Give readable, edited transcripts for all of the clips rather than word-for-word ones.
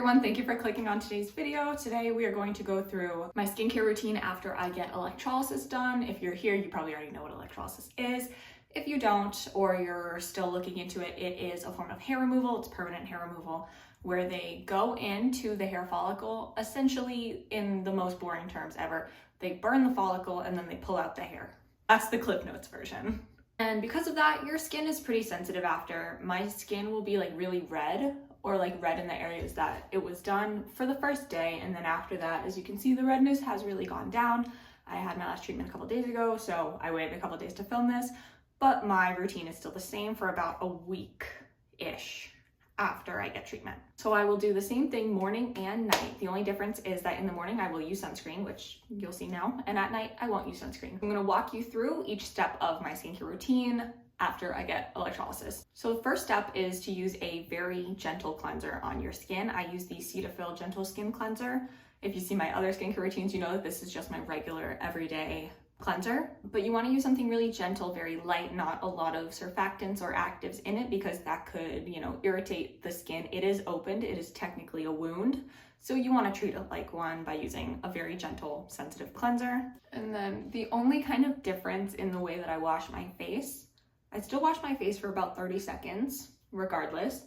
everyone, thank you for clicking on today's video. Today we are going to go through my skincare routine after I get electrolysis done. If you're here, you probably already know what electrolysis is. If you don't, or you're still looking into it, it is a form of hair removal. It's permanent hair removal where they go into the hair follicle, essentially in the most boring terms ever. They burn the follicle and then they pull out the hair. That's the Cliff Notes version. And because of that, your skin is pretty sensitive after. My skin will be like really red, or like red in the areas that it was done for the first day. And then after that, as you can see, the redness has really gone down. I had my last treatment a couple days ago, so I waited a couple days to film this, but my routine is still the same for about a week-ish after I get treatment. So I will do the same thing morning and night. The only difference is that in the morning I will use sunscreen, which you'll see now, and at night I won't use sunscreen. I'm gonna walk you through each step of my skincare routine after I get electrolysis. So the first step is to use a very gentle cleanser on your skin. I use the Cetaphil Gentle Skin Cleanser. If you see my other skincare routines, you know that this is just my regular everyday cleanser, but you want to use something really gentle, very light, not a lot of surfactants or actives in it, because that could, irritate the skin. It is opened, it is technically a wound, so you want to treat it like one by using a very gentle, sensitive cleanser. And then the only kind of difference in the way that I wash my face, I still wash my face for about 30 seconds regardless,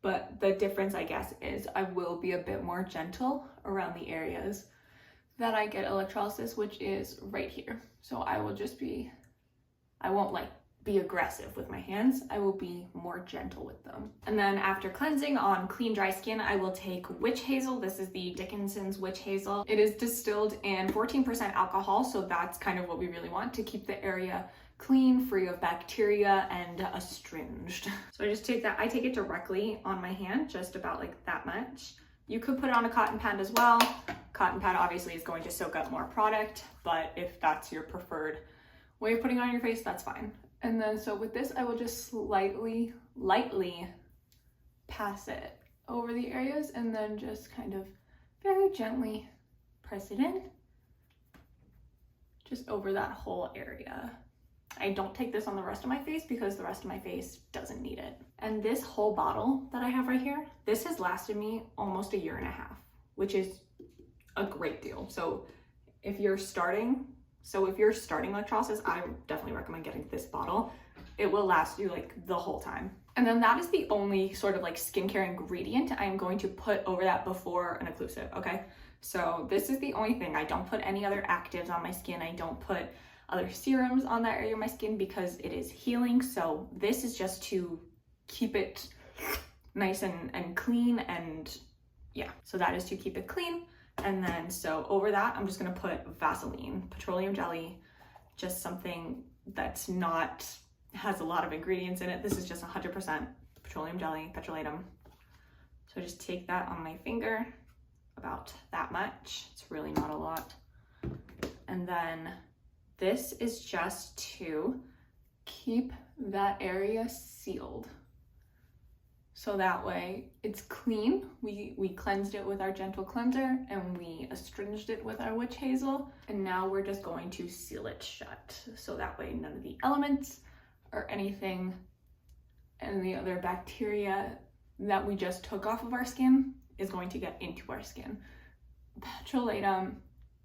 but the difference, I guess, is I will be a bit more gentle around the areas that I get electrolysis, which is right here. So I won't be aggressive with my hands. I will be more gentle with them. And then after cleansing on clean, dry skin, I will take witch hazel. This is the Dickinson's witch hazel. It is distilled in 14% alcohol, so that's kind of what we really want to keep the area clean, free of bacteria and astringed. So I just take that, I take it directly on my hand, just about like that much. You could put it on a cotton pad as well. Cotton pad obviously is going to soak up more product, but if that's your preferred way of putting it on your face, that's fine. And then so with this, I will just lightly pass it over the areas and then just kind of very gently press it in, just over that whole area. I don't take this on the rest of my face because the rest of my face doesn't need it. And this whole bottle that I have right here, this has lasted me almost 1.5 years, which is a great deal. So if you're starting electrolysis, I definitely recommend getting this bottle. It will last you like the whole time. And then that is the only sort of like skincare ingredient I am going to put over that before an occlusive, okay? So this is the only thing. I don't put any other actives on my skin. I don't put other serums on that area of my skin because it is healing. So this is just to keep it nice and clean, and yeah, so that is to keep it clean. And then so over that, I'm just gonna put Vaseline, petroleum jelly, just something that's not, has a lot of ingredients in it. This is just 100% petroleum jelly, petrolatum. So just take that on my finger, about that much. It's really not a lot. And then this is just to keep that area sealed. So that way it's clean. We cleansed it with our gentle cleanser and we astringed it with our witch hazel. And now we're just going to seal it shut. So that way none of the elements or anything, and the other bacteria that we just took off of our skin is going to get into our skin. Petrolatum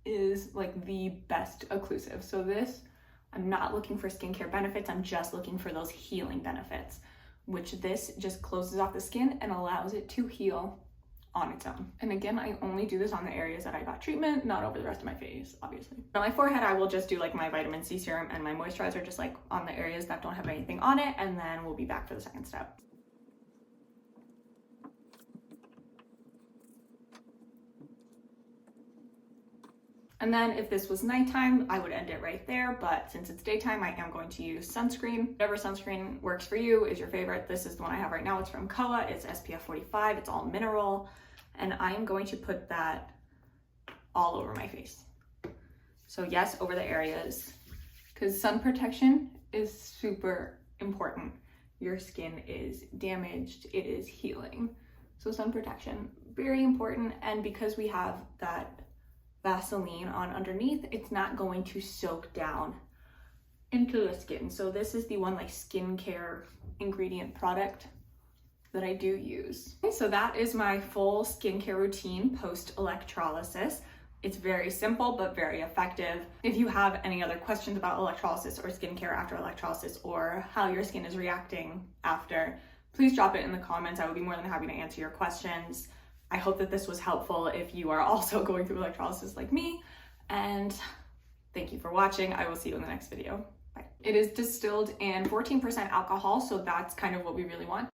is like the best occlusive. So this, I'm not looking for skincare benefits, I'm just looking for those healing benefits, which this just closes off the skin and allows it to heal on its own. And again, I only do this on the areas that I got treatment, not over the rest of my face, obviously. On my forehead, I will just do like my vitamin C serum and my moisturizer, just like on the areas that don't have anything on it, and then we'll be back for the second step. And then if this was nighttime, I would end it right there, but since it's daytime, I am going to use sunscreen. Whatever sunscreen works for you is your favorite. This is the one I have right now. It's from Koa. It's SPF 45. It's all mineral. And I am going to put that all over my face. So yes, over the areas, because sun protection is super important. Your skin is damaged, it is healing. So sun protection, very important. And because we have that Vaseline on underneath, it's not going to soak down into the skin. So this is the one like skincare ingredient product that I do use. Okay, so that is my full skincare routine post electrolysis. It's very simple, but very effective. If you have any other questions about electrolysis or skincare after electrolysis, or how your skin is reacting after, please drop it in the comments. I would be more than happy to answer your questions. I hope that this was helpful if you are also going through electrolysis like me, and thank you for watching. I will see you in the next video. Bye. It is distilled in 14% alcohol, so that's kind of what we really want.